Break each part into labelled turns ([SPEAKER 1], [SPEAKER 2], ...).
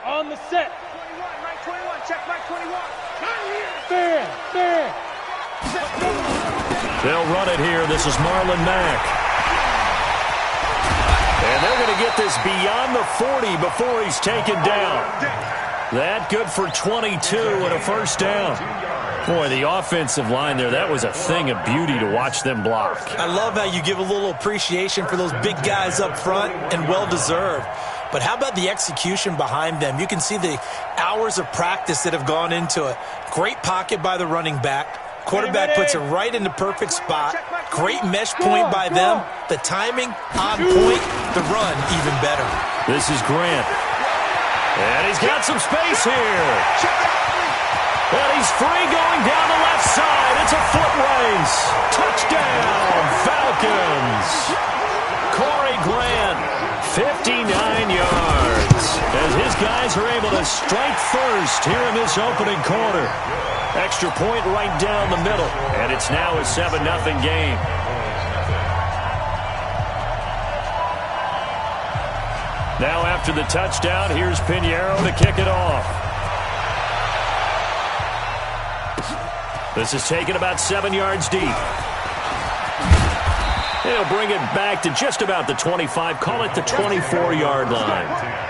[SPEAKER 1] On the set.
[SPEAKER 2] 21, right 21, check right 21.
[SPEAKER 1] Fair.
[SPEAKER 3] They'll run it here. This is Marlon Mack. And they're going to get this beyond the 40 before he's taken down. That good for 22 and a first down. Boy, the offensive line there, that was a thing of beauty to watch them block.
[SPEAKER 4] I love how you give a little appreciation for those big guys up front, and well-deserved. But how about the execution behind them? You can see the hours of practice that have gone into it. Great pocket by the running back. Quarterback puts it right in the perfect spot. Great mesh point by them. The timing on point. The run even better.
[SPEAKER 3] This is Grant. And he's got some space here. And he's free going down the left side. It's a foot race. Touchdown, Falcons. Corey Grant, 59 yards. As his guys are able to strike first here in this opening quarter. Extra point right down the middle. And it's now a 7-0 game. Now after the touchdown, here's Pinheiro to kick it off. This is taken about 7 yards deep. He'll bring it back to just about the 25. Call it the 24-yard line.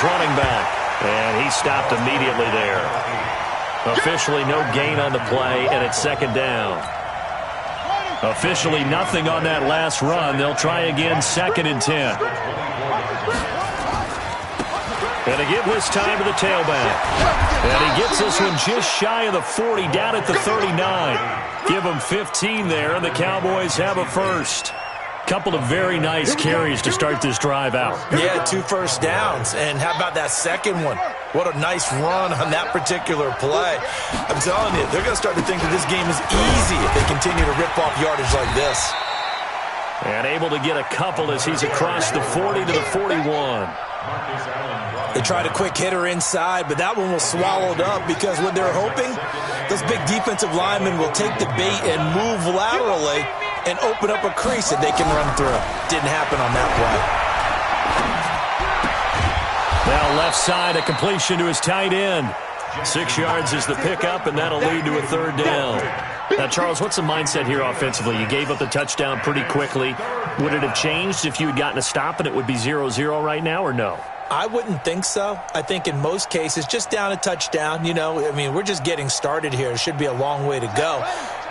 [SPEAKER 3] Running back, and he stopped immediately there. Officially no gain on the play, and it's second down. Officially nothing on that last run. They'll try again, 2nd and 10. And to give this time to the tailback. And he gets this one just shy of the 40, down at the 39. Give him 15 there, and the Cowboys have a first. Couple of very nice carries to start this drive out.
[SPEAKER 4] Yeah, 2 first downs. And how about that second one? What a nice run on that particular play. I'm telling you, they're going to start to think that this game is easy if they continue to rip off yardage like this.
[SPEAKER 3] And able to get a couple as he's across the 40 to the 41.
[SPEAKER 4] They tried a quick hitter inside, but that one was swallowed up because what they're hoping, those big defensive linemen will take the bait and move laterally and open up a crease that they can run through. Didn't happen on that play.
[SPEAKER 3] Now left side, a completion to his tight end. 6 yards is the pickup, and that'll lead to a third down. Now, Charles, what's the mindset here offensively? You gave up the touchdown pretty quickly. Would it have changed if you had gotten a stop and it would be 0-0 right now, or no?
[SPEAKER 4] I wouldn't think so. I think in most cases, just down a touchdown, you know, I mean, we're just getting started here. It should be a long way to go.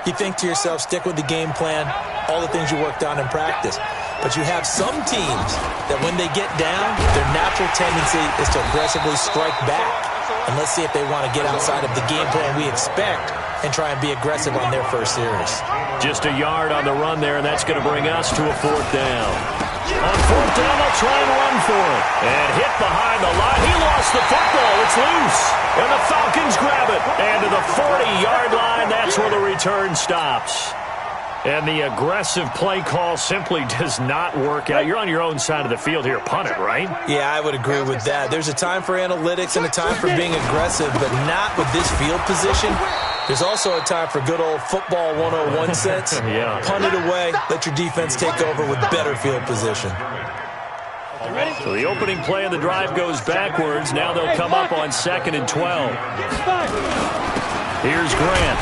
[SPEAKER 4] You think to yourself, stick with the game plan, all the things you worked on in practice. But you have some teams that when they get down, their natural tendency is to aggressively strike back. And let's see if they want to get outside of the game plan we expect and try and be aggressive on their first series.
[SPEAKER 3] Just a yard on the run there, and that's going to bring us to a 4th down. On 4th down, they'll try and run for it. And hit behind the line. He lost the football. It's loose. And the Falcons grab it. And to the 40-yard line, that's where the return stops. And the aggressive play call simply does not work out. You're on your own side of the field here. Punt it, right?
[SPEAKER 4] Yeah, I would agree with that. There's a time for analytics and a time for being aggressive, but not with this field position. There's also a time for good old football 101 sense.
[SPEAKER 3] Yeah.
[SPEAKER 4] Punt it away. Let your defense take over with better field position.
[SPEAKER 3] So the opening play of the drive goes backwards. Now they'll come up on 2nd and 12. Here's Grant.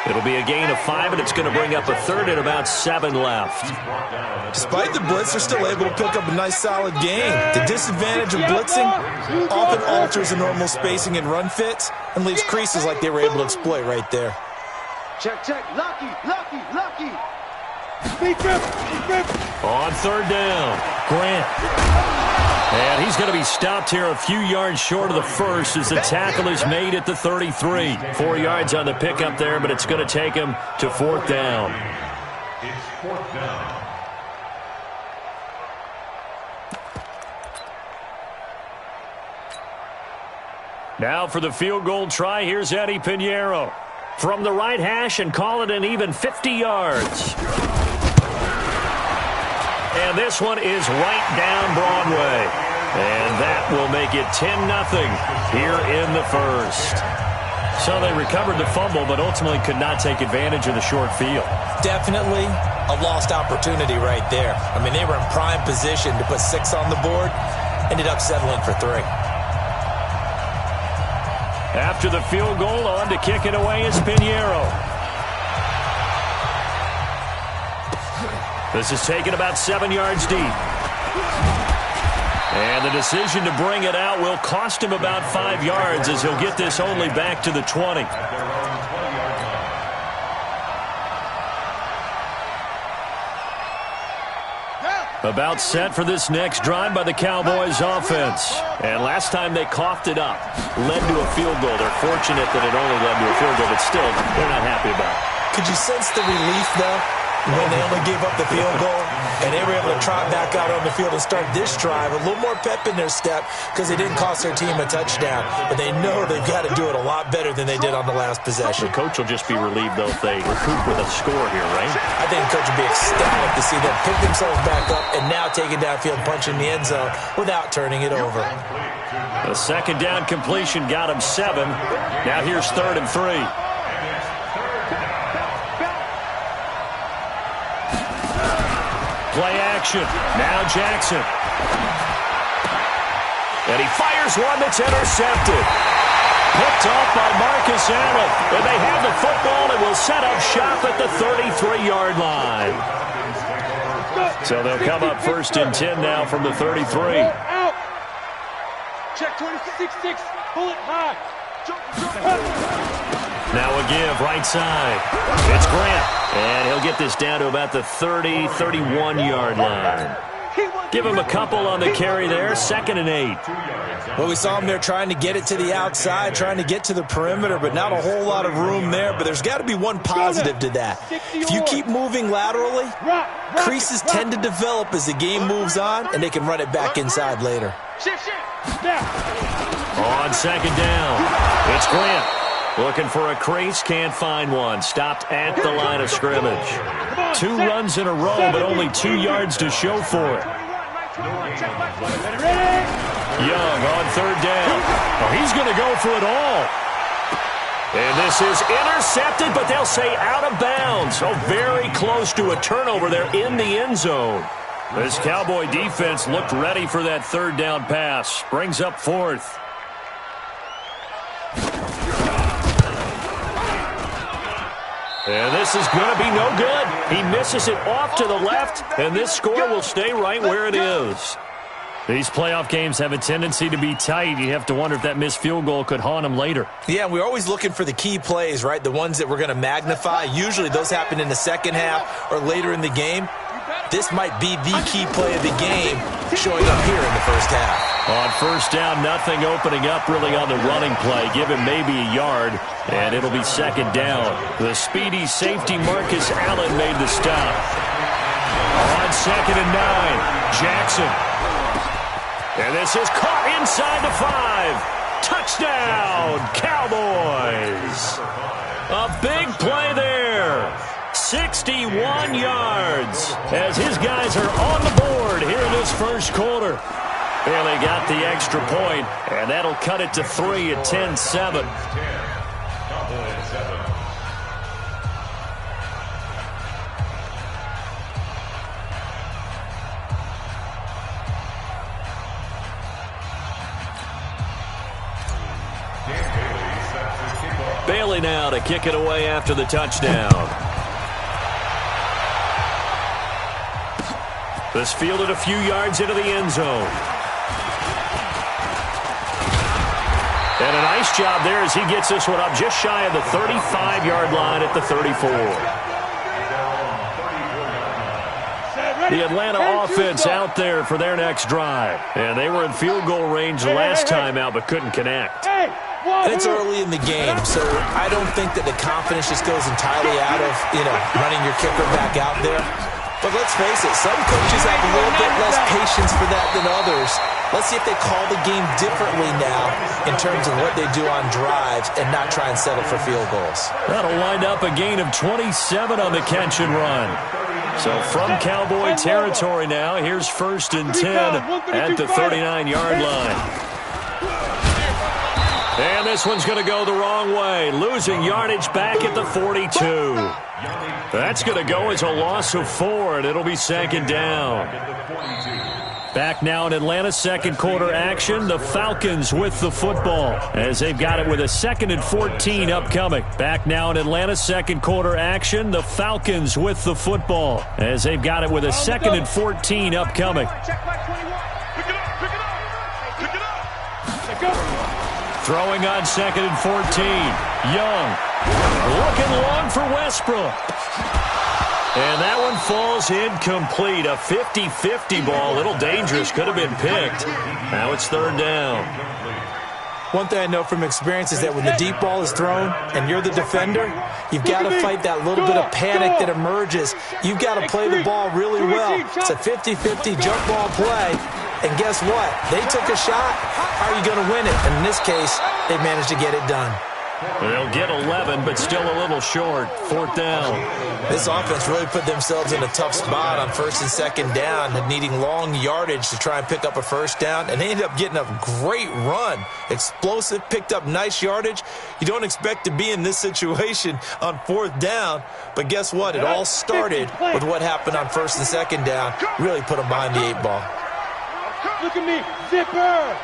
[SPEAKER 3] It'll be a gain of 5, and it's going to bring up a third and about 7 left.
[SPEAKER 4] Despite the blitz, they're still able to pick up a nice, solid gain. The disadvantage of blitzing often alters the normal spacing and run fits and leaves creases like they were able to exploit right there.
[SPEAKER 2] Check. Lucky.
[SPEAKER 3] On 3rd down, Grant. And he's going to be stopped here a few yards short of the first as the tackle is made at the 33. 4 yards on the pickup there, but it's going to take him to 4th down.
[SPEAKER 5] It's 4th down.
[SPEAKER 3] Now for the field goal try, here's Eddie Pinheiro. from the right hash and call it an even 50 yards. And this one is right down Broadway. And that will make it 10-0 here in the first. So they recovered the fumble, but ultimately could not take advantage of the short field.
[SPEAKER 4] Definitely a lost opportunity right there. I mean, they were in prime position to put 6 on the board, ended up settling for 3.
[SPEAKER 3] After the field goal, on to kick it away is Pinheiro. This is taken about 7 yards deep. And the decision to bring it out will cost him about 5 yards as he'll get this only back to the 20. About set for this next drive by the Cowboys offense. And last time they coughed it up, led to a field goal. They're fortunate that it only led to a field goal, but still, they're not happy about it.
[SPEAKER 4] Could you sense the relief, though, when they only gave up the field goal and they were able to trot back out on the field and start this drive? A little more pep in their step because they didn't cost their team a touchdown. But they know they've got to do it a lot better than they did on the last possession.
[SPEAKER 3] The coach will just be relieved, though, if they recoup with a score here, right?
[SPEAKER 4] I think the coach will be ecstatic to see them pick themselves back up and now take it downfield, punching the end zone without turning it over.
[SPEAKER 3] The second down completion got him 7. Now here's 3rd and 3. Play action. Now Jackson. And he fires one that's intercepted. Picked off by Marcus Allen. And they have the football and will set up shop at the 33-yard line. So they'll come up 1st and 10 now from the 33.
[SPEAKER 2] Out. Check 26-6. Pull it high.
[SPEAKER 3] Now a give, right side. It's Grant. And he'll get this down to about the 30, 31-yard line. Give him a couple on the carry there. 2nd and 8.
[SPEAKER 4] Well, we saw him there trying to get it to the outside, trying to get to the perimeter, but not a whole lot of room there. But there's got to be one positive to that. If you keep moving laterally, creases tend to develop as the game moves on, and they can run it back inside later.
[SPEAKER 3] On 2nd down, it's Grant. Looking for a crease, can't find one. Stopped at the line of scrimmage. 2 runs in a row, but only 2 yards to show for it. Young on 3rd down. Oh, he's going to go for it all. And this is intercepted, but they'll say out of bounds. Oh, very close to a turnover there in the end zone. This Cowboy defense looked ready for that 3rd down pass. Brings up 4th. And this is going to be no good. He misses it off to the left, and this score will stay right where it is. These playoff games have a tendency to be tight. You have to wonder if that missed field goal could haunt him later.
[SPEAKER 4] Yeah, we're always looking for the key plays, right? The ones that we're going to magnify. Usually those happen in the second half or later in the game. This might be the key play of the game showing up here in the first half.
[SPEAKER 3] On 1st down, nothing opening up really on the running play. Give him maybe a yard, and it'll be 2nd down. The speedy safety Marcus Allen made the stop. On 2nd and 9, Jackson. And this is caught inside the 5. Touchdown, Cowboys. A big play there. 61 yards as his guys are on the board here in this first quarter. Barely got the extra point, and that'll cut it to 3 at 10-7. Bailey now to kick it away after the touchdown. This fielded a few yards into the end zone. And a nice job there as he gets this one up just shy of the 35-yard line at the 34. The Atlanta offense out there for their next drive. And they were in field goal range the last time out but couldn't connect.
[SPEAKER 4] And it's early in the game, so I don't think that the confidence just goes entirely out of, running your kicker back out there. But let's face it, some coaches have a little bit less patience for that than others. Let's see if they call the game differently now in terms of what they do on drives and not try and settle for field goals.
[SPEAKER 3] That'll wind up a gain of 27 on the catch and run. So from Cowboy territory now, here's 1st and 10 at the 39-yard line. And this one's going to go the wrong way, losing yardage back at the 42. That's going to go as a loss of 4, and it'll be 2nd down. Back now in Atlanta, second quarter action. The Falcons with the football as they've got it with a 2nd and 14 upcoming. Back now in Atlanta, second quarter action. The Falcons with the football as they've got it with a 2nd and 14 upcoming. Throwing on 2nd and 14. Young looking long for Westbrook. And that one falls incomplete. A 50-50 ball. A little dangerous. Could have been picked. Now it's 3rd down.
[SPEAKER 4] One thing I know from experience is that when the deep ball is thrown and you're the defender, you've got to fight that little bit of panic that emerges. You've got to play the ball really well. It's a 50-50 jump ball play. And guess what? They took a shot. How are you going to win it? And in this case, they managed to get it done.
[SPEAKER 3] They'll get 11, but still a little short. 4th down.
[SPEAKER 4] This offense really put themselves in a tough spot on 1st and 2nd down, needing long yardage to try and pick up a 1st down, and they ended up getting a great run. Explosive, picked up nice yardage. You don't expect to be in this situation on 4th down, but guess what? It all started with what happened on 1st and 2nd down. Really put them behind the 8 ball.
[SPEAKER 2] Look at me, zipper.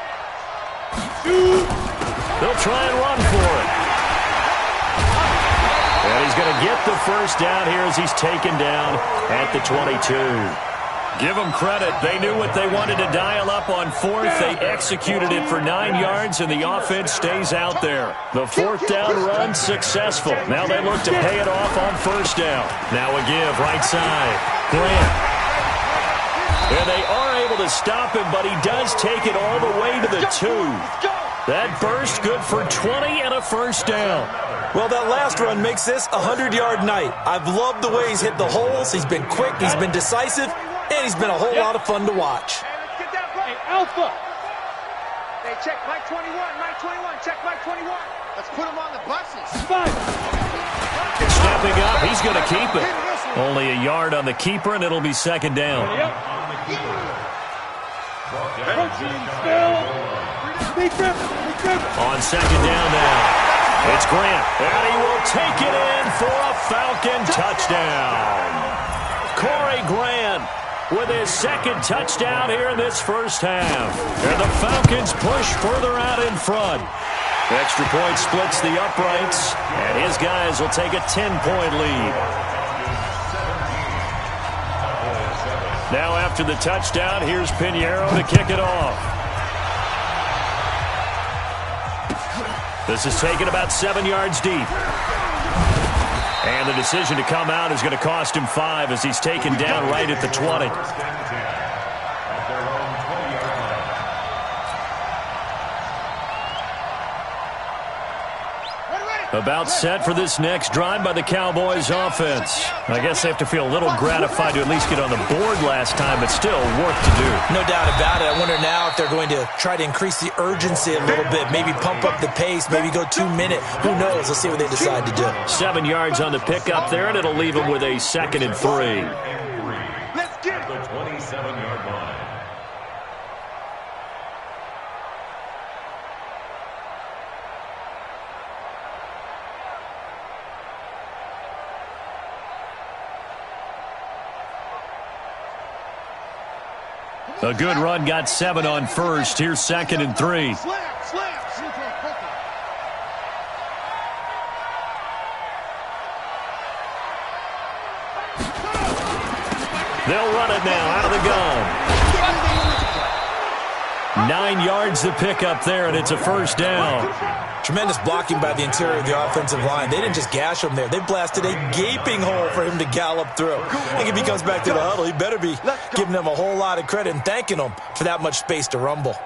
[SPEAKER 3] They'll try and run for it. And he's going to get the 1st down here as he's taken down at the 22. Give them credit. They knew what they wanted to dial up on 4th. They executed it for 9 yards, and the offense stays out there. The 4th down run successful. Now they look to pay it off on 1st down. Now a give right side. Grant. And they are able to stop him, but he does take it all the way to the 2. That burst good for 20 and a 1st down.
[SPEAKER 4] Well, that last run makes this a 100-yard night. I've loved the way he's hit the holes. He's been quick, he's been decisive, and he's been a whole lot of fun to watch.
[SPEAKER 2] Hey, Alpha.
[SPEAKER 1] Hey, check Mike 21, Mike 21, check Mike 21. Let's put him on the buses.
[SPEAKER 3] Stepping up, he's going to keep it. Only a yard on the keeper, and it'll be 2nd down. On 2nd down now. It's Grant, and he will take it in for a Falcon touchdown. Corey Grant with his 2nd touchdown here in this 1st half. And the Falcons push further out in front. Extra point splits the uprights, and his guys will take a 10-point lead. Now after the touchdown, here's Pinheiro to kick it off. This is taken about 7 yards deep. And the decision to come out is going to cost him 5 as he's taken down right at the 20. About set for this next drive by the Cowboys offense. I guess they have to feel a little gratified to at least get on the board last time, but still work to do.
[SPEAKER 4] No doubt about it. I wonder now if they're going to try to increase the urgency a little bit, maybe pump up the pace, maybe go 2 minute. Who knows? Let's see what they decide to do.
[SPEAKER 3] 7 yards on the pickup there, and it'll leave them with a 2nd and 3.
[SPEAKER 1] Let's get
[SPEAKER 5] the 27-yard line.
[SPEAKER 3] A good run, got 7 on 1st. Here's 2nd and 3. They'll run it now out of the gun. 9 yards to pick up there, and it's a 1st down.
[SPEAKER 4] Tremendous blocking by the interior of the offensive line. They didn't just gash him there. They blasted a gaping hole for him to gallop through. I think if he comes back to the huddle, he better be giving them a whole lot of credit and thanking them for that much space to rumble.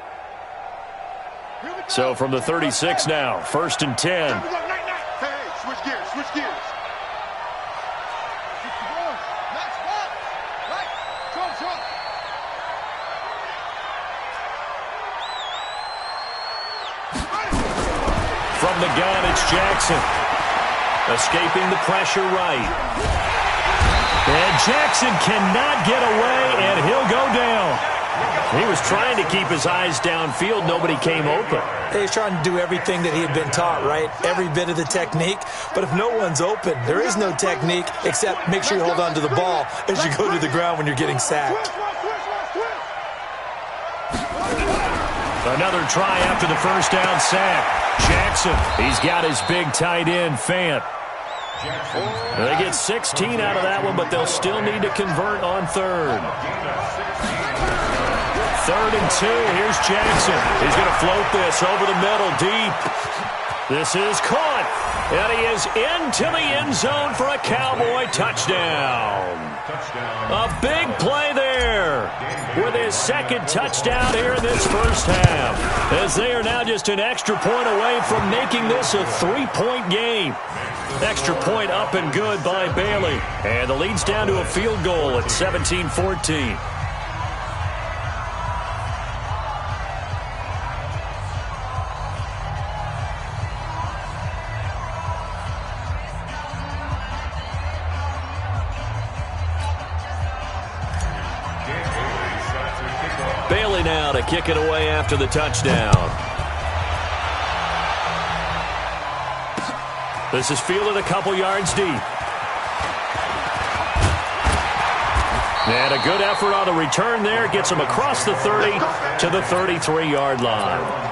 [SPEAKER 3] So from the 36 now, 1st and 10.
[SPEAKER 1] Hey, switch gears, switch gears.
[SPEAKER 3] the gun, it's Jackson. Escaping the pressure right. And Jackson cannot get away, and he'll go down. He was trying to keep his eyes downfield. Nobody came open.
[SPEAKER 4] He was trying to do everything that he had been taught, right? Every bit of the technique. But if no one's open, there is no technique except make sure you hold on to the ball as you go to the ground when you're getting sacked.
[SPEAKER 3] Another try after the first down sack. Jackson, he's got his big tight end, Fant. They get 16 out of that one, but they'll still need to convert on third. 3rd and 2. Here's Jackson. He's going to float this over the middle, deep. This is caught, and he is into the end zone for a Cowboy touchdown. A big play there with his second touchdown here in this first half, as they are now just an extra point away from making this a 3-point game. Extra point up and good by Bailey, and the lead's down to a field goal at 17-14. Bailey now to kick it away after the touchdown. This is fielded a couple yards deep. And a good effort on the return there. Gets him across the 30 to the 33-yard line.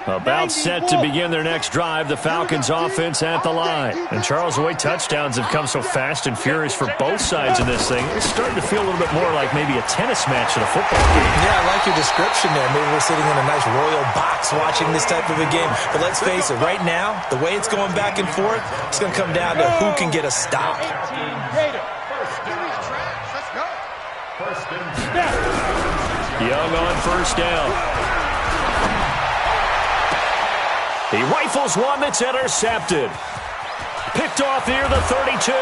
[SPEAKER 3] About set to begin their next drive, the Falcons offense at the line. And Charles, the way touchdowns have come so fast and furious for both sides in this thing, it's starting to feel a little bit more like maybe a tennis match than a football game.
[SPEAKER 4] Yeah, I like your description there. Maybe we're sitting in a nice royal box watching this type of a game. But let's face it, right now, the way it's going back and forth, it's going to come down to who can get a stop.
[SPEAKER 3] Young on first down. He rifles one that's intercepted. Picked off near the 32.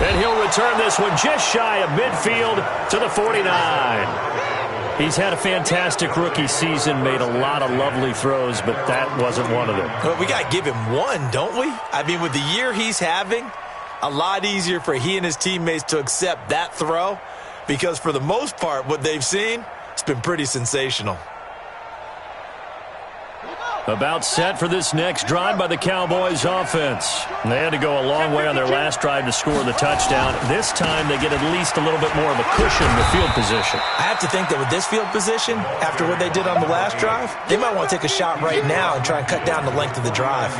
[SPEAKER 3] And he'll return this one just shy of midfield to the 49. He's had a fantastic rookie season, made a lot of lovely throws, but that wasn't one of them.
[SPEAKER 4] Well, we got to give him one, don't we? I mean, with the year he's having, a lot easier for he and his teammates to accept that throw, because for the most part, what they've seen, it's been pretty sensational.
[SPEAKER 3] About set for this next drive by the Cowboys offense. They had to go a long way on their last drive to score the touchdown. This time they get at least a little bit more of a cushion in the field position.
[SPEAKER 4] I have to think that with this field position, after what they did on the last drive, they might want to take a shot right now and try and cut down the length of the drive.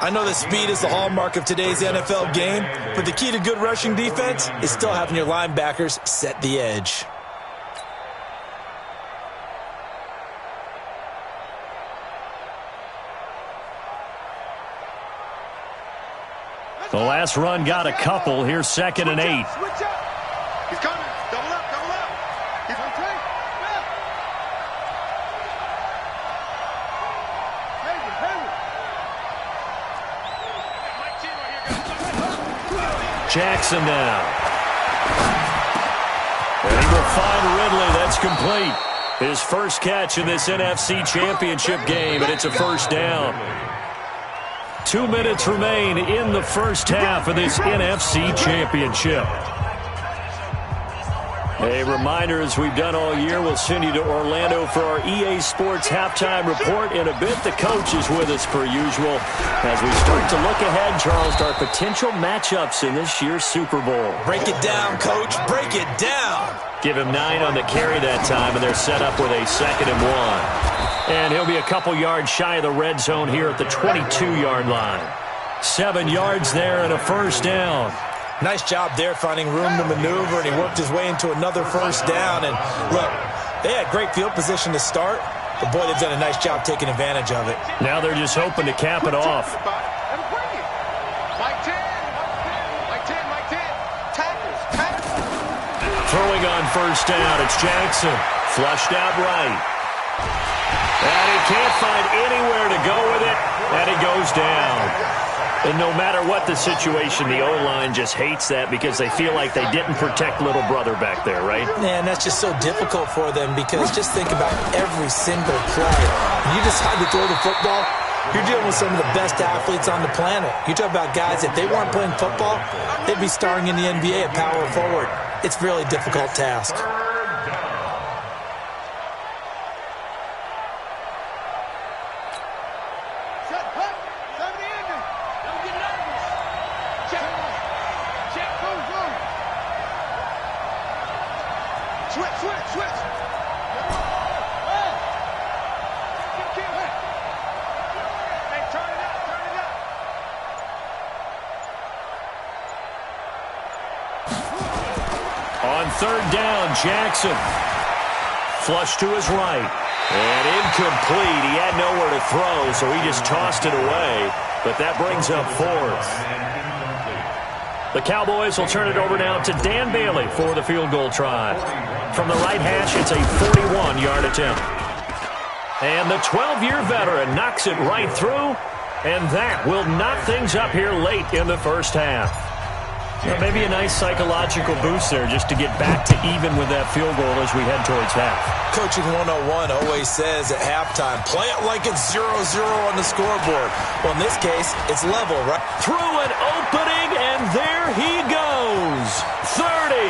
[SPEAKER 4] I know that speed is the hallmark of today's NFL game, but the key to good rushing defense is still having your linebackers set the edge.
[SPEAKER 3] The last run got a couple. Here's 2nd and 8.
[SPEAKER 1] He's coming. Double up, double up. He's on track.
[SPEAKER 3] Jackson now. And he will find Ridley. That's complete. His first catch in this NFC Championship game, and it's a first down. 2 minutes remain in the first half of this NFC Championship. A reminder, as we've done all year, we'll send you to Orlando for our EA Sports halftime report. In a bit, the coach is with us per usual as we start to look ahead, Charles, to our potential matchups in this year's Super Bowl.
[SPEAKER 4] Break it down, Coach. Break it down.
[SPEAKER 3] Give him 9 on the carry that time, and they're set up with a 2nd and 1. And he'll be a couple yards shy of the red zone here at the 22-yard line. 7 yards there and a first down.
[SPEAKER 4] Nice job there finding room to maneuver, and he worked his way into another first down. And look, they had great field position to start, but boy, they've done a nice job taking advantage of it.
[SPEAKER 3] Now they're just hoping to cap it off. Throwing on first down, it's Jackson. Flushed out right. And he can't find anywhere to go with it, and he goes down. And no matter what the situation, the O-line just hates that because they feel like they didn't protect little brother back there, right?
[SPEAKER 4] Man, that's just so difficult for them because just think about every single play. When you decide to throw the football, you're dealing with some of the best athletes on the planet. You talk about guys, if they weren't playing football, they'd be starring in the NBA at power forward. It's a really difficult task.
[SPEAKER 3] On third down, Jackson. Flush to his right. And incomplete. He had nowhere to throw, so he just tossed it away. But that brings up fourth. The Cowboys will turn it over now to Dan Bailey for the field goal try. From the right hash, it's a 41-yard attempt. And the 12-year veteran knocks it right through. And that will knock things up here late in the first half. Well, maybe a nice psychological boost there just to get back to even with that field goal as we head towards half.
[SPEAKER 4] Coaching 101 always says at halftime, play it like it's 0-0 on the scoreboard. Well, in this case, it's level, right?
[SPEAKER 3] Through an opening, and there he goes. 30,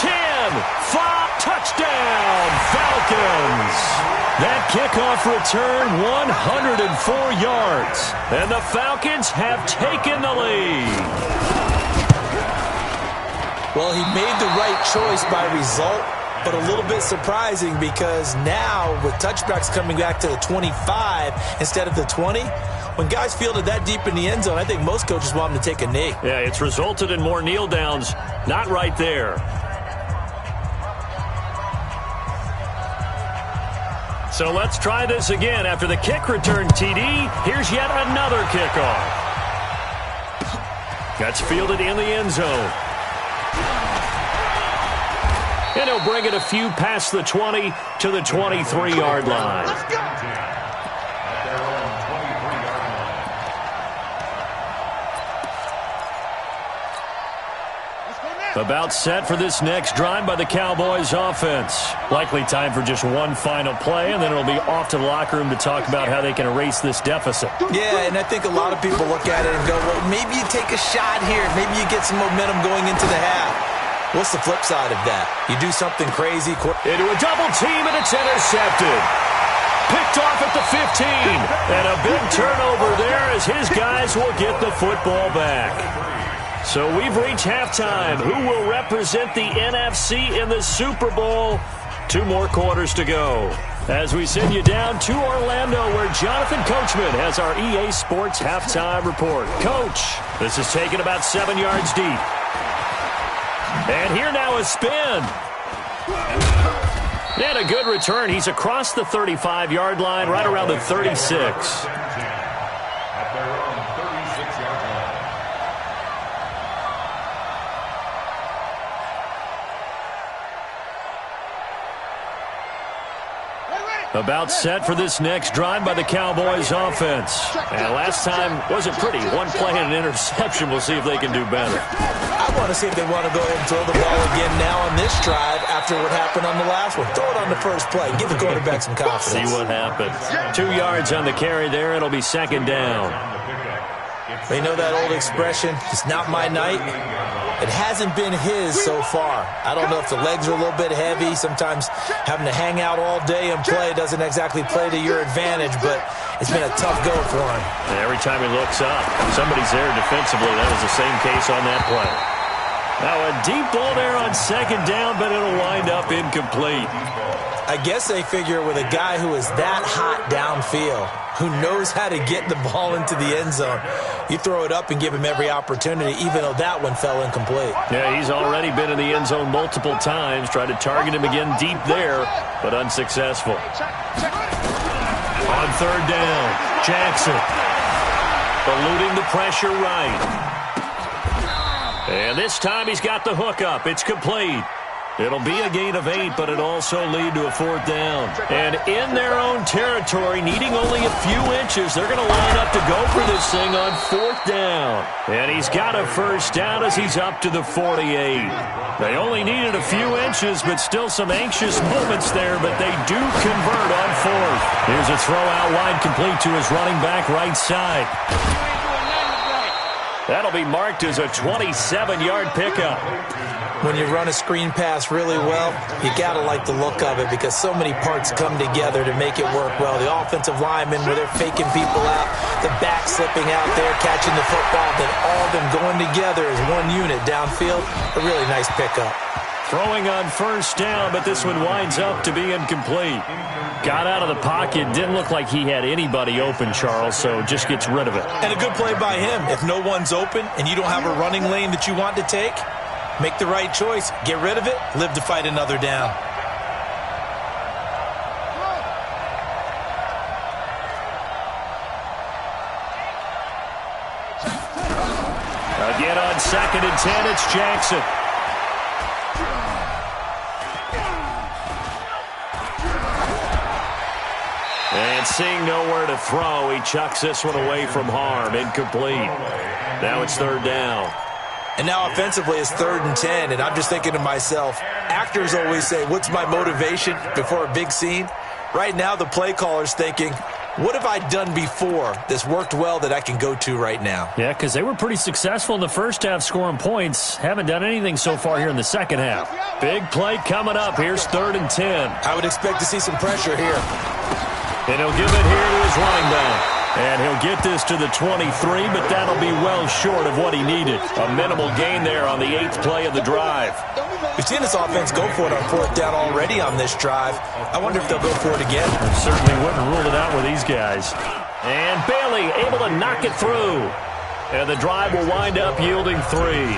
[SPEAKER 3] 10, 5, touchdown, Falcons. That kickoff return, 104 yards. And the Falcons have taken the lead.
[SPEAKER 4] Well, he made the right choice by result, but a little bit surprising because now with touchbacks coming back to the 25 instead of the 20, when guys fielded that deep in the end zone, I think most coaches want them to take a knee.
[SPEAKER 3] Yeah, it's resulted in more kneel downs. Not right there. So let's try this again. After the kick return TD, here's yet another kickoff. That's fielded in the end zone. And he'll bring it a few past the 20 to the 23-yard line.
[SPEAKER 1] Let's go.
[SPEAKER 3] About set for this next drive by the Cowboys offense. Likely time for just one final play, and then it'll be off to the locker room to talk about how they can erase this deficit.
[SPEAKER 4] Yeah, and I think a lot of people look at it and go, well, maybe you take a shot here. Maybe you get some momentum going into the half. What's the flip side of that? You do something crazy.
[SPEAKER 3] Into a double team, and it's intercepted. Picked off at the 15. And a big turnover there as his guys will get the football back. So we've reached halftime. Who will represent the NFC in the Super Bowl? 2 more quarters to go. As we send you down to Orlando, where Jonathan Coachman has our EA Sports halftime report. Coach, this is taken about 7 yards deep. And here now is spin. And a good return. He's across the 35-yard line, right around the 36. About set for this next drive by the Cowboys offense. And last time wasn't pretty. One play and an interception. We'll see if they can do better.
[SPEAKER 4] I want to see if they want to go ahead and throw the ball again now on this drive after what happened on the last one. Throw it on the first play. Give the quarterback some confidence.
[SPEAKER 3] See what happens. 2 yards on the carry there. It'll be second down.
[SPEAKER 4] They know that old expression, it's not my night. It hasn't been his so far. I don't know if the legs are a little bit heavy. Sometimes having to hang out all day and play doesn't exactly play to your advantage, but it's been a tough go for him.
[SPEAKER 3] And every time he looks up, somebody's there defensively. That was the same case on that play. Now a deep ball there on second down, but it'll wind up incomplete.
[SPEAKER 4] I guess they figure with a guy who is that hot downfield, who knows how to get the ball into the end zone, you throw it up and give him every opportunity, even though that one fell incomplete.
[SPEAKER 3] Yeah, he's already been in the end zone multiple times. Tried to target him again deep there, but unsuccessful. On third down, Jackson eluding the pressure right. And this time he's got the hook up. It's complete. It'll be a gain of 8, but it also lead to a 4th down. And in their own territory, needing only a few inches, they're going to line up to go for this thing on 4th down. And he's got a 1st down as he's up to the 48. They only needed a few inches, but still some anxious moments there, but they do convert on 4th. Here's a throw out wide, complete to his running back right side. That'll be marked as a 27-yard pickup.
[SPEAKER 4] When you run a screen pass really well, you got to like the look of it because so many parts come together to make it work well. The offensive linemen, where they're faking people out, the back slipping out there, catching the football, then all of them going together as one unit downfield. A really nice pickup.
[SPEAKER 3] Throwing on 1st down, but this one winds up to be incomplete. Got out of the pocket. Didn't look like he had anybody open, Charles, so just gets rid of it.
[SPEAKER 4] And a good play by him. If no one's open and you don't have a running lane that you want to take, make the right choice. Get rid of it. Live to fight another down.
[SPEAKER 3] Again on 2nd and 10, it's Jackson. And seeing nowhere to throw, he chucks this one away from harm. Incomplete. Now it's 3rd down.
[SPEAKER 4] And now offensively it's 3rd and 10, and I'm just thinking to myself, actors always say, what's my motivation before a big scene? Right now the play caller's thinking, what have I done before that's worked well that I can go to right now?
[SPEAKER 3] Yeah, because they were pretty successful in the first half scoring points. Haven't done anything so far here in the second half. Big play coming up. Here's 3rd and 10.
[SPEAKER 4] I would expect to see some pressure here.
[SPEAKER 3] And he'll give it here to his running back. And he'll get this to the 23, but that'll be well short of what he needed. A minimal gain there on the 8th play of the drive.
[SPEAKER 4] We've seen this offense go for it on 4th down already on this drive. I wonder if they'll go for it again.
[SPEAKER 3] Certainly wouldn't rule it out with these guys. And Bailey able to knock it through. And the drive will wind up yielding 3.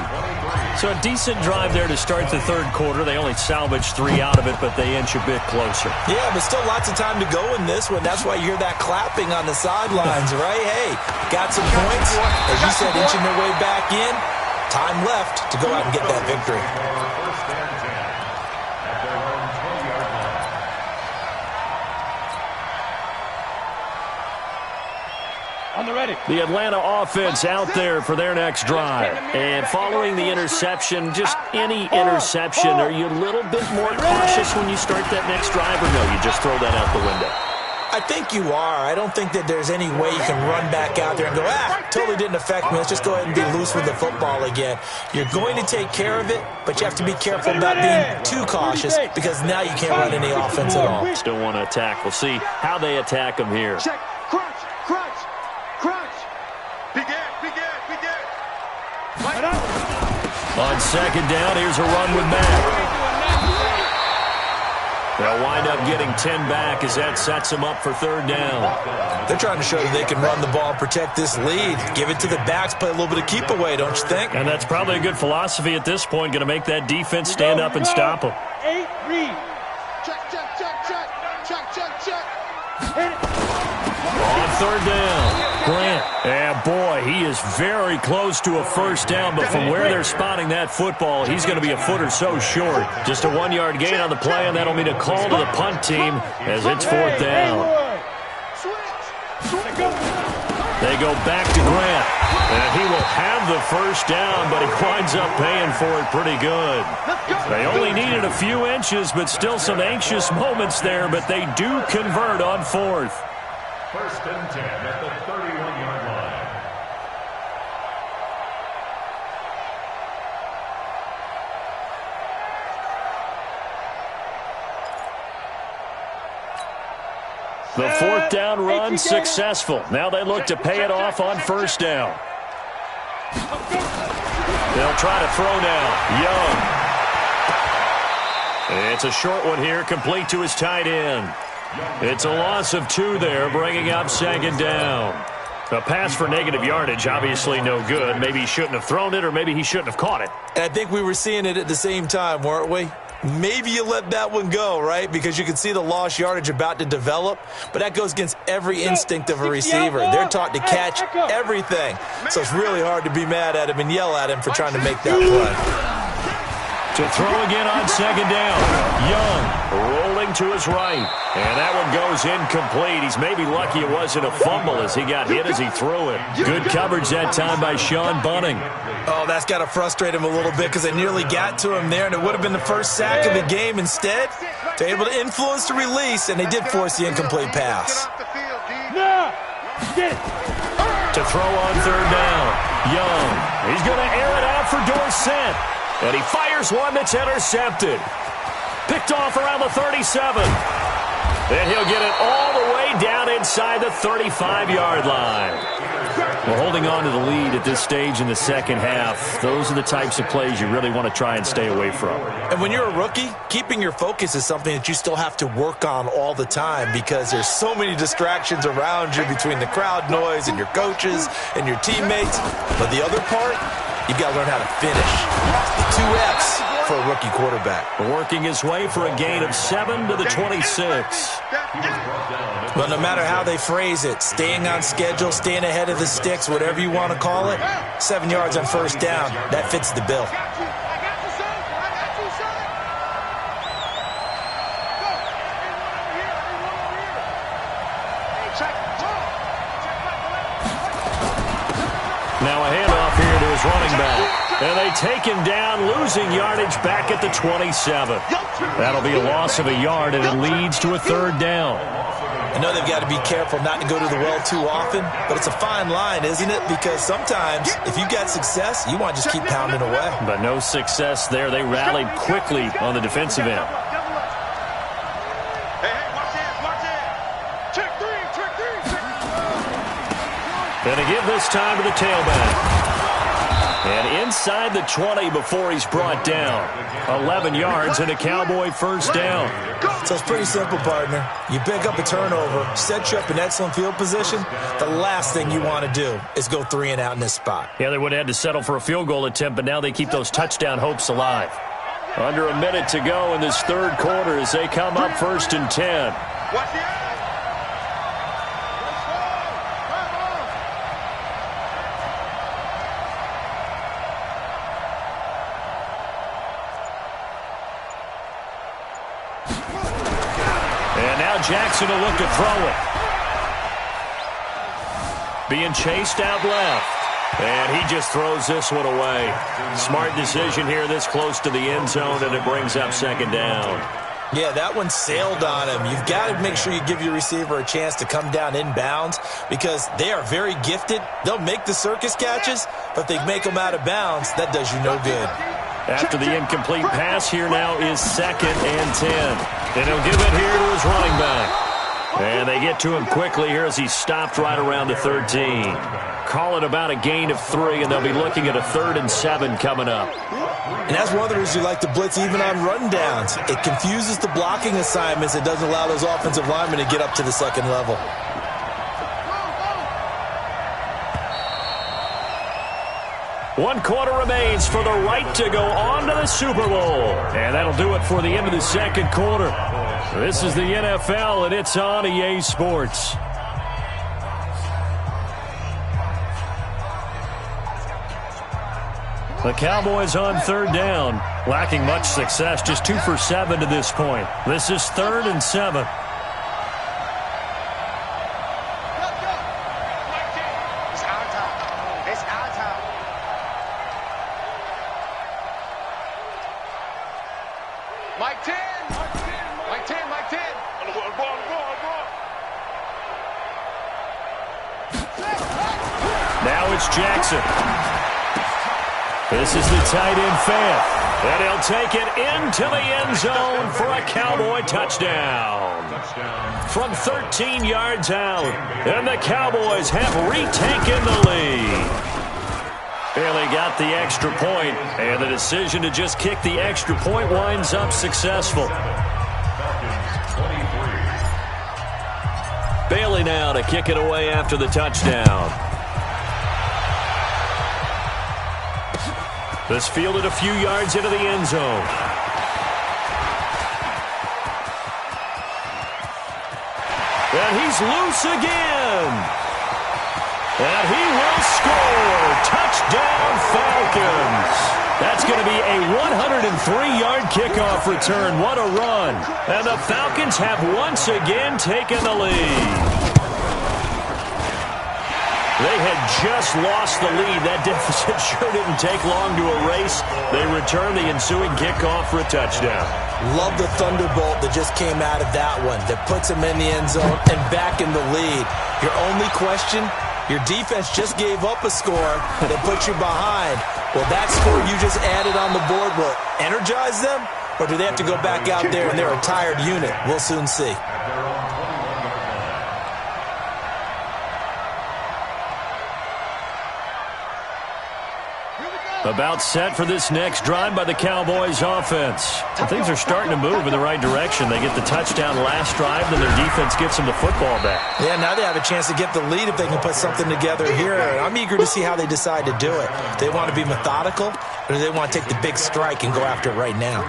[SPEAKER 3] So a decent drive there to start the 3rd quarter. They only salvaged 3 out of it, but they inch a bit closer.
[SPEAKER 4] Yeah, but still lots of time to go in this one. That's why you hear that clapping on the sidelines, right? Hey, got some points. As you said, inching their way back in. Time left to go out and get that victory.
[SPEAKER 2] On the ready.
[SPEAKER 3] The Atlanta offense out there for their next drive. And following the interception, just any interception, are you a little bit more cautious when you start that next drive, or no, you just throw that out the window?
[SPEAKER 4] I think you are. I don't think that there's any way you can run back out there and go, totally didn't affect me. Let's just go ahead and be loose with the football again. You're going to take care of it, but you have to be careful about being too cautious because now you can't run any offense at all.
[SPEAKER 3] Still want to attack. We'll see how they attack them here.
[SPEAKER 1] Check, crunch, crunch, crunch. Begin.
[SPEAKER 3] On 2nd down, here's a run with Matt. They'll wind up getting 10 back as that sets them up for 3rd down.
[SPEAKER 4] They're trying to show that they can run the ball and protect this lead. Give it to the backs, play a little bit of keep away, don't you think?
[SPEAKER 3] And that's probably a good philosophy at this point, going to make that defense stand up and stop them.
[SPEAKER 2] 8 read.
[SPEAKER 1] Check.
[SPEAKER 3] On 3rd down, Grant. And boy, he is very close to a 1st down, but from where they're spotting that football, he's going to be a foot or so short. Just a 1-yard gain on the play, and that'll mean a call to the punt team as it's 4th down. They go back to Grant, and he will have the 1st down, but he winds up paying for it pretty good. They only needed a few inches, but still some anxious moments there, but they do convert on 4th.
[SPEAKER 5] 1st and 10 at the 31-yard line.
[SPEAKER 3] The 4th down run successful. Now they look to pay it off on 1st down. They'll try to throw now. Young. It's a short one here, complete to his tight end. It's a loss of 2 there, bringing up 2nd down. A pass for negative yardage, obviously no good. Maybe he shouldn't have thrown it, or maybe he shouldn't have caught it.
[SPEAKER 4] And I think we were seeing it at the same time, weren't we? Maybe you let that one go, right? Because you can see the lost yardage about to develop. But that goes against every instinct of a receiver. They're taught to catch everything. So it's really hard to be mad at him and yell at him for trying to make that play.
[SPEAKER 3] To throw again on second down. Young rolling to his right. And that one goes incomplete. He's maybe lucky it wasn't a fumble as he got hit as he threw it. Good coverage that time by Sean Bunting.
[SPEAKER 4] Oh, that's got to frustrate him a little bit because they nearly got to him there, and it would have been the first sack of the game. Instead, they're able to influence the release, and they did force the incomplete pass.
[SPEAKER 3] To throw on third down. Young. He's going to air it out for Dorsett. And he fires one that's intercepted. Picked off around the 37. And he'll get it all the way down inside the 35-yard line. Well, holding on to the lead at this stage in the second half, those are the types of plays you really want to try and stay away from.
[SPEAKER 4] And when you're a rookie, keeping your focus is something that you still have to work on all the time because there's so many distractions around you between the crowd noise and your coaches and your teammates. But the other part, you've got to learn how to finish. The 2 F's for a rookie quarterback.
[SPEAKER 3] Working his way for a gain of 7 to the 26.
[SPEAKER 4] But no matter how they phrase it, staying on schedule, staying ahead of the sticks, whatever you want to call it, 7 yards on first down, that fits the bill.
[SPEAKER 3] Now a handoff here to his running back. And they take him down, losing yardage back at the 27. That'll be a loss of a yard, and it leads to a third down.
[SPEAKER 4] I know they've got to be careful not to go to the well too often, but it's a fine line, isn't it? Because sometimes, if you got success, you want to just keep pounding away.
[SPEAKER 3] But no success there. They rallied quickly on the defensive end. And to give this time to the tailback. And inside the 20 before he's brought down. 11 yards and a Cowboy first down.
[SPEAKER 4] So it's pretty simple, partner. You pick up a turnover, set you up in excellent field position. The last thing you want to do is go 3 and out in this spot.
[SPEAKER 3] Yeah, they would have had to settle for a field goal attempt, but now they keep those touchdown hopes alive. Under a minute to go in this third quarter as they come up 1st and 10. Jackson will look to throw it. Being chased out left. And he just throws this one away. Smart decision here this close to the end zone, and it brings up second down.
[SPEAKER 4] Yeah, that one sailed on him. You've got to make sure you give your receiver a chance to come down inbounds because they are very gifted. They'll make the circus catches, but if they make them out of bounds, that does you no good.
[SPEAKER 3] After the incomplete pass, here now is 2nd and 10. And he'll give it here to his running back. And they get to him quickly here as he's stopped right around the 13. Call it about a gain of 3, and they'll be looking at a 3rd and 7 coming up.
[SPEAKER 4] And that's one of the reasons you like to blitz even on rundowns. It confuses the blocking assignments. It doesn't allow those offensive linemen to get up to the second level.
[SPEAKER 3] One quarter remains for the right to go on to the Super Bowl. And that'll do it for the end of the second quarter. This is the NFL, and it's on EA Sports. The Cowboys on 3rd down. Lacking much success, just 2 for 7 to this point. This is 3rd and 7. Now it's Jackson. This is the tight end Fant. And he'll take it into the end zone for a Cowboy touchdown. From 13 yards out. And the Cowboys have retaken the lead. Barely got the extra point, and the decision to just kick the extra point winds up successful. Bailey now to kick it away after the touchdown. This fielded a few yards into the end zone. And he's loose again. And he will score. Touchdown, Falcons. That's going to be a 103-yard kickoff return. What a run. And the Falcons have once again taken the lead. They had just lost the lead. That deficit sure didn't take long to erase. They return the ensuing kickoff for a touchdown.
[SPEAKER 4] Love the thunderbolt that just came out of that one that puts them in the end zone and back in the lead. Your only question, your defense just gave up a score that put you behind. Well, that score you just added on the board will energize them, or do they have to go back out there and they're a tired unit? We'll soon see.
[SPEAKER 3] About set for this next drive by the Cowboys offense. And things are starting to move in the right direction. They get the touchdown last drive, then their defense gets them the football back.
[SPEAKER 4] Yeah, now they have a chance to get the lead if they can put something together here. I'm eager to see how they decide to do it. Do they want to be methodical, or do they want to take the big strike and go after it right now?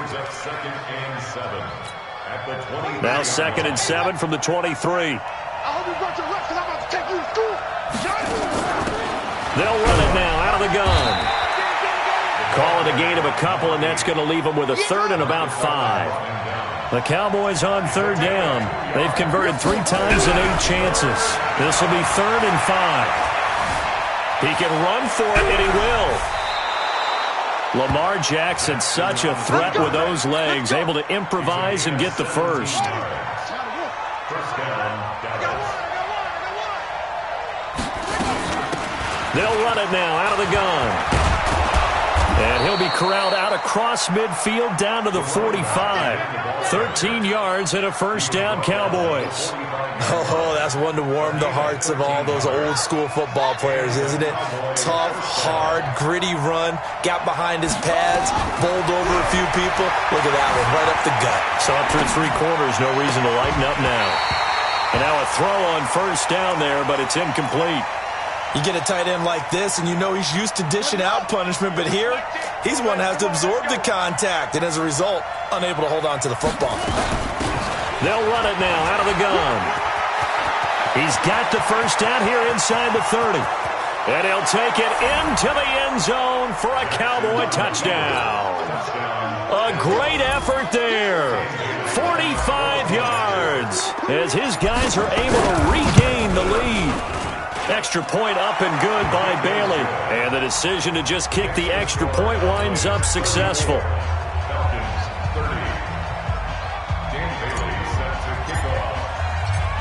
[SPEAKER 3] Now 2nd and 7 from the 23. They'll run it now out of the gun. Call it a gain of a couple, and that's going to leave them with a 3rd and about 5. The Cowboys on 3rd down. They've converted 3 times in 8 chances. This will be 3rd and 5. He can run for it, and he will. Lamar Jackson, such a threat with those legs, able to improvise and get the first. They'll run it now out of the gun. And he'll be corralled out across midfield down to the 45. 13 yards and a first down, Cowboys.
[SPEAKER 4] Oh, that's one to warm the hearts of all those old school football players, isn't it? Tough, hard, gritty run. Got behind his pads, bowled over a few people. Look at that one, right up the gut.
[SPEAKER 3] So up through 3 quarters, no reason to lighten up now. And now a throw on first down there, but it's incomplete.
[SPEAKER 4] You get a tight end like this, and you know he's used to dishing out punishment, but here, he's one that has to absorb the contact, and as a result, unable to hold on to the football.
[SPEAKER 3] They'll run it now out of the gun. He's got the first down here inside the 30. And he'll take it into the end zone for a Cowboy touchdown. A great effort there. 45 yards as his guys are able to regain the lead. Extra point up and good by Bailey. And the decision to just kick the extra point winds up successful.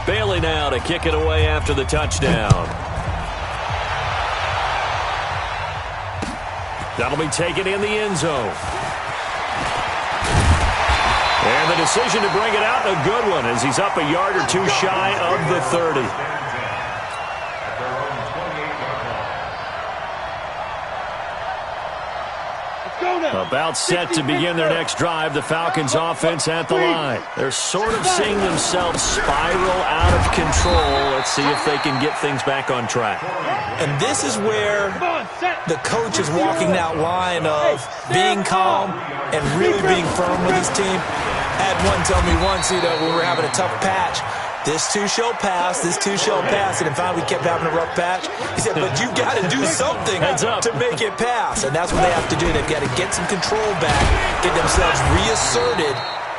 [SPEAKER 3] Bailey now to kick it away after the touchdown. That'll be taken in the end zone. And the decision to bring it out, a good one, as he's up a yard or 2 shy of the 30. About set to begin their next drive, the Falcons offense at the line. They're sort of seeing themselves spiral out of control. Let's see if they can get things back on track.
[SPEAKER 4] And this is where the coach is walking that line of being calm and really being firm with his team. I had one tell me once, when we were having a tough patch, this too shall pass, this too shall pass. And finally we kept having a rough patch. He said, but you got to do something to make it pass. And that's what they have to do. They've got to get some control back, get themselves reasserted,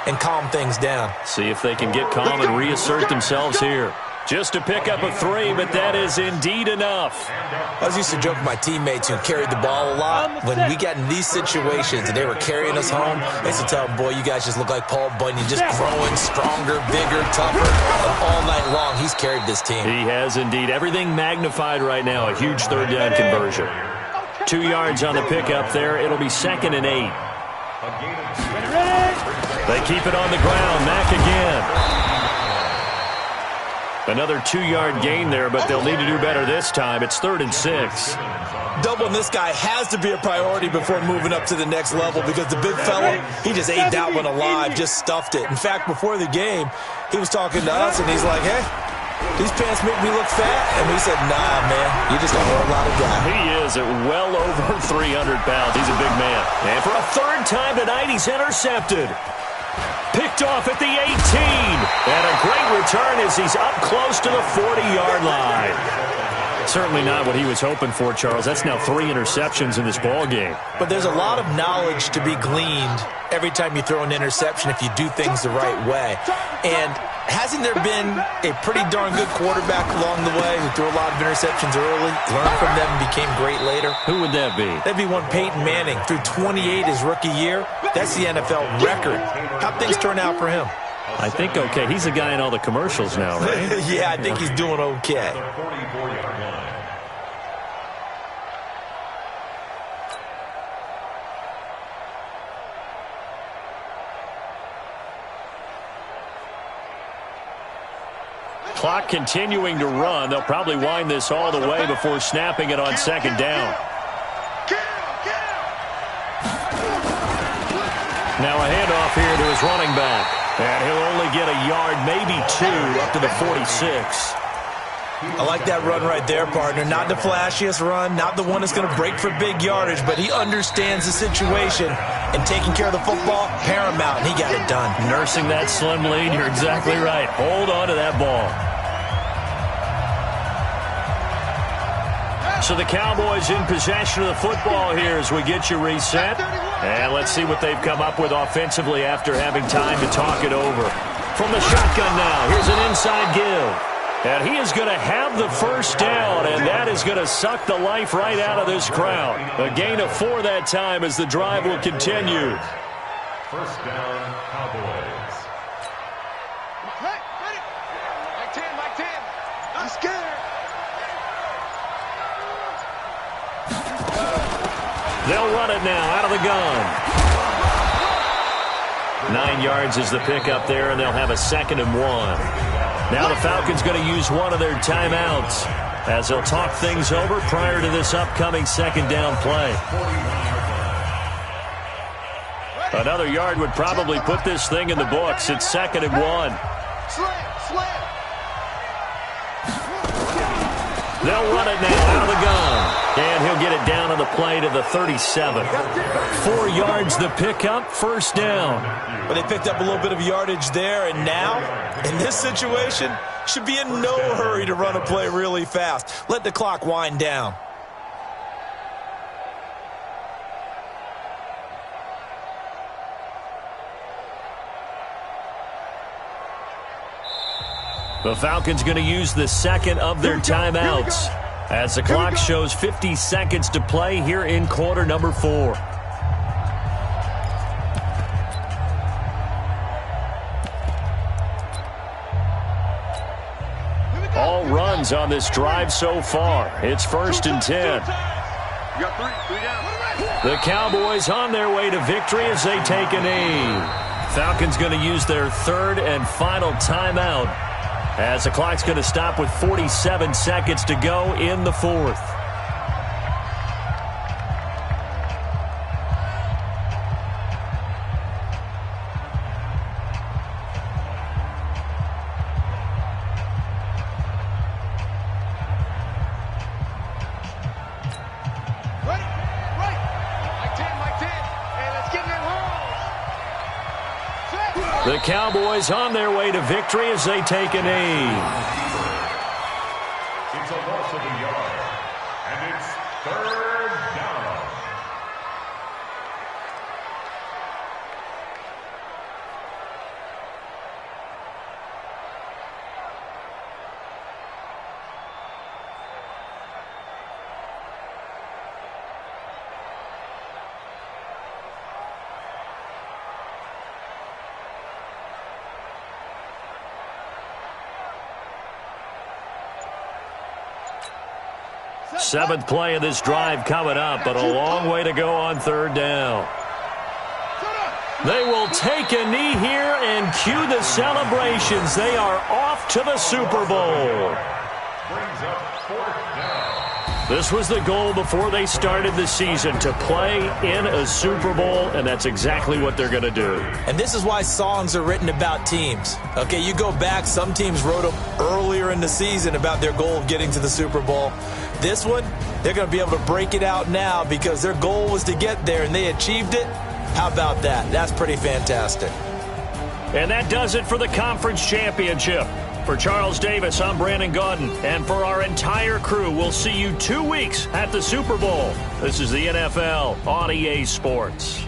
[SPEAKER 4] and calm things down.
[SPEAKER 3] See if they can get calm and reassert themselves here. Just to pick up a 3, but that is indeed enough.
[SPEAKER 4] I was used to joke with my teammates who carried the ball a lot. When we got in these situations and they were carrying us home, I used to tell them, boy, you guys just look like Paul Bunyan, just growing stronger, bigger, tougher. And all night long, he's carried this team.
[SPEAKER 3] He has indeed. Everything magnified right now. A huge 3rd down conversion. 2 yards on the pickup there. It'll be 2nd and 8. They keep it on the ground. Mack again. Another 2-yard gain there, but they'll need to do better this time. It's 3rd and 6.
[SPEAKER 4] Doubling this guy has to be a priority before moving up to the next level because the big fella, he just ate that one alive, just stuffed it. In fact, before the game, he was talking to us, and he's like, hey, these pants make me look fat. And we said, nah, man, you're just a whole lot of guy.
[SPEAKER 3] He is at well over 300 pounds. He's a big man. And for a 3rd time tonight, he's intercepted. Picked off at the 18. And a great return as he's up close to the 40-yard line. Certainly not what he was hoping for, Charles. That's now 3 interceptions in this ball game.
[SPEAKER 4] But there's a lot of knowledge to be gleaned every time you throw an interception if you do things the right way. And hasn't there been a pretty darn good quarterback along the way who threw a lot of interceptions early, learned from them, and became great later?
[SPEAKER 3] Who would that be?
[SPEAKER 4] That'd be one Peyton Manning. Threw 28 his rookie year. That's the NFL record. How'd things turn out for him?
[SPEAKER 3] I think okay. He's a guy in all the commercials now, right?
[SPEAKER 4] Yeah, I think he's doing okay.
[SPEAKER 3] Clock continuing to run. They'll probably wind this all the way before snapping it on second down. Now a handoff here to his running back. And he'll only get a yard, maybe 2, up to the 46.
[SPEAKER 4] I like that run right there, partner. Not the flashiest run, not the one that's going to break for big yardage, but he understands the situation, and taking care of the football, paramount, and he got it done.
[SPEAKER 3] Nursing that slim lead, you're exactly right. Hold on to that ball. So the Cowboys in possession of the football here as we get you reset. And let's see what they've come up with offensively after having time to talk it over. From the shotgun now, here's an inside give. And he is going to have the first down, and that is going to suck the life right out of this crowd. A gain of 4 that time as the drive will continue.
[SPEAKER 5] First down, Cowboys.
[SPEAKER 1] Mike 10, Mike 10. I'm scared.
[SPEAKER 3] They'll run it now out of the gun. 9 yards is the pickup there, and they'll have a 2nd and 1. Now the Falcons going to use one of their timeouts as they'll talk things over prior to this upcoming 2nd down play. Another yard would probably put this thing in the books. It's 2nd and 1. They'll run it now out of the gun. And he'll get it down on the play to the 37. 4 yards the pickup, first down.
[SPEAKER 4] But they picked up a little bit of yardage there, and now, in this situation, should be in no hurry to run a play really fast. Let the clock wind down.
[SPEAKER 3] The Falcons going to use the 2nd of their timeouts as the clock shows 50 seconds to play here in quarter number 4. All runs on this drive so far. It's 1st and 10. The Cowboys on their way to victory as they take a knee. Falcons going to use their 3rd and final timeout as the clock's going to stop with 47 seconds to go in the 4th. The Cowboys on their way to victory as they take a knee.
[SPEAKER 5] It's a loss of a yard, and it's 3rd down.
[SPEAKER 3] Seventh play of this drive coming up, but a long way to go on 3rd down. They will take a knee here and cue the celebrations. They are off to the Super Bowl.
[SPEAKER 5] Brings up 4th down.
[SPEAKER 3] This was the goal before they started the season, to play in a Super Bowl, and that's exactly what they're going to do.
[SPEAKER 4] And this is why songs are written about teams. Okay, you go back, some teams wrote them earlier in the season about their goal of getting to the Super Bowl. This one, they're going to be able to break it out now because their goal was to get there, and they achieved it. How about that? That's pretty fantastic.
[SPEAKER 3] And that does it for the conference championship. For Charles Davis, I'm Brandon Gaudin. And for our entire crew, we'll see you 2 weeks at the Super Bowl. This is the NFL on EA Sports.